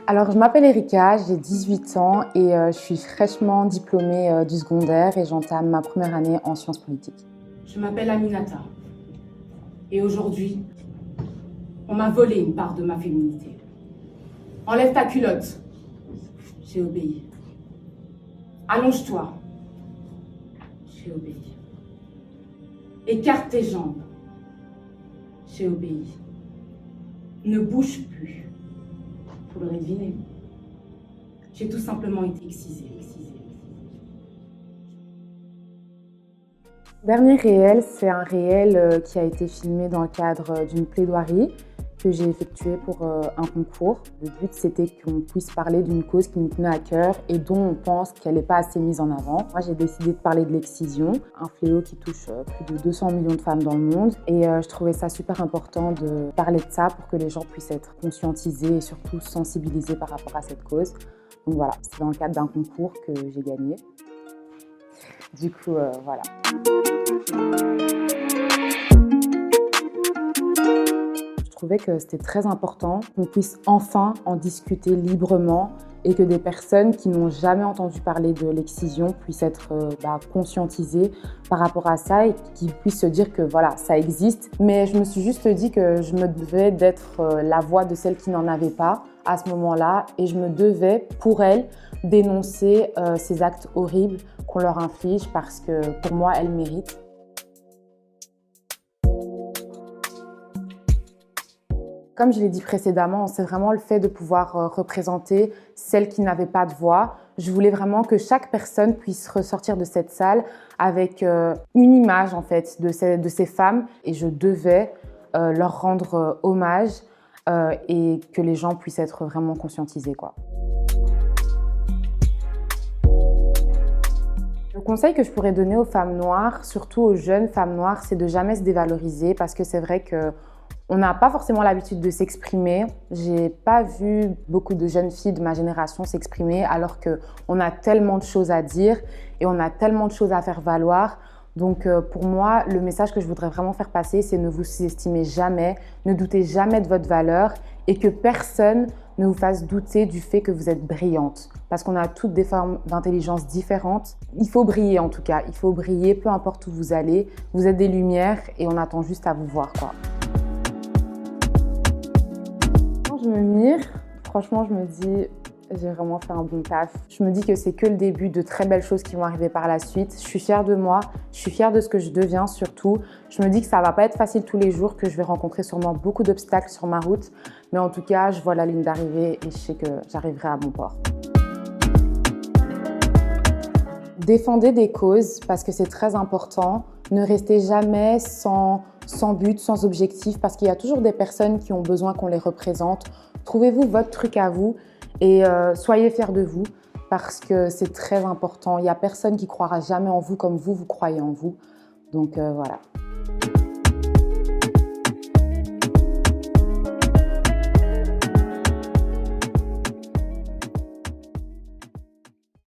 Alors, je m'appelle Erika, j'ai 18 ans et je suis fraîchement diplômée du secondaire et j'entame ma première année en sciences politiques. Je m'appelle Aminata et aujourd'hui, on m'a volé une part de ma féminité. Enlève ta culotte. J'ai obéi. Allonge-toi. J'ai obéi. Écarte tes jambes. J'ai obéi. Ne bouge plus. Vous l'aurez deviné. J'ai tout simplement été excisée. Dernier réel, c'est un réel qui a été filmé dans le cadre d'une plaidoirie que j'ai effectuée pour un concours. Le but, c'était qu'on puisse parler d'une cause qui nous tenait à cœur et dont on pense qu'elle n'est pas assez mise en avant. Moi, j'ai décidé de parler de l'excision, un fléau qui touche plus de 200 millions de femmes dans le monde. Et je trouvais ça super important de parler de ça pour que les gens puissent être conscientisés et surtout sensibilisés par rapport à cette cause. Donc voilà, c'est dans le cadre d'un concours que j'ai gagné. Du coup, voilà. Je trouvais que c'était très important qu'on puisse enfin en discuter librement et que des personnes qui n'ont jamais entendu parler de l'excision puissent être conscientisées par rapport à ça et qu'ils puissent se dire que voilà, ça existe. Mais je me suis juste dit que je me devais d'être la voix de celles qui n'en avaient pas à ce moment-là et je me devais, pour elles, dénoncer ces actes horribles qu'on leur inflige parce que pour moi, elles méritent. Comme je l'ai dit précédemment, c'est vraiment le fait de pouvoir représenter celles qui n'avaient pas de voix. Je voulais vraiment que chaque personne puisse ressortir de cette salle avec une image en fait de ces femmes et je devais leur rendre hommage et que les gens puissent être vraiment conscientisés, quoi. Le conseil que je pourrais donner aux femmes noires, surtout aux jeunes femmes noires, c'est de jamais se dévaloriser parce que c'est vrai que on n'a pas forcément l'habitude de s'exprimer. J'ai pas vu beaucoup de jeunes filles de ma génération s'exprimer alors qu'on a tellement de choses à dire et on a tellement de choses à faire valoir. Donc pour moi, le message que je voudrais vraiment faire passer, c'est ne vous sous-estimez jamais, ne doutez jamais de votre valeur et que personne ne vous fasse douter du fait que vous êtes brillante. Parce qu'on a toutes des formes d'intelligence différentes. Il faut briller en tout cas, il faut briller peu importe où vous allez. Vous êtes des lumières et on attend juste à vous voir, quoi. Je me mire, franchement je me dis j'ai vraiment fait un bon taf. Je me dis que c'est que le début de très belles choses qui vont arriver par la suite. Je suis fière de moi, je suis fière de ce que je deviens surtout. Je me dis que ça va pas être facile tous les jours, que je vais rencontrer sûrement beaucoup d'obstacles sur ma route. Mais en tout cas, je vois la ligne d'arrivée et je sais que j'arriverai à bon port. Défendez des causes parce que c'est très important. Ne restez jamais sans but, sans objectif parce qu'il y a toujours des personnes qui ont besoin qu'on les représente. Trouvez-vous votre truc à vous et soyez fiers de vous parce que c'est très important. Il n'y a personne qui croira jamais en vous comme vous croyez en vous. Donc voilà.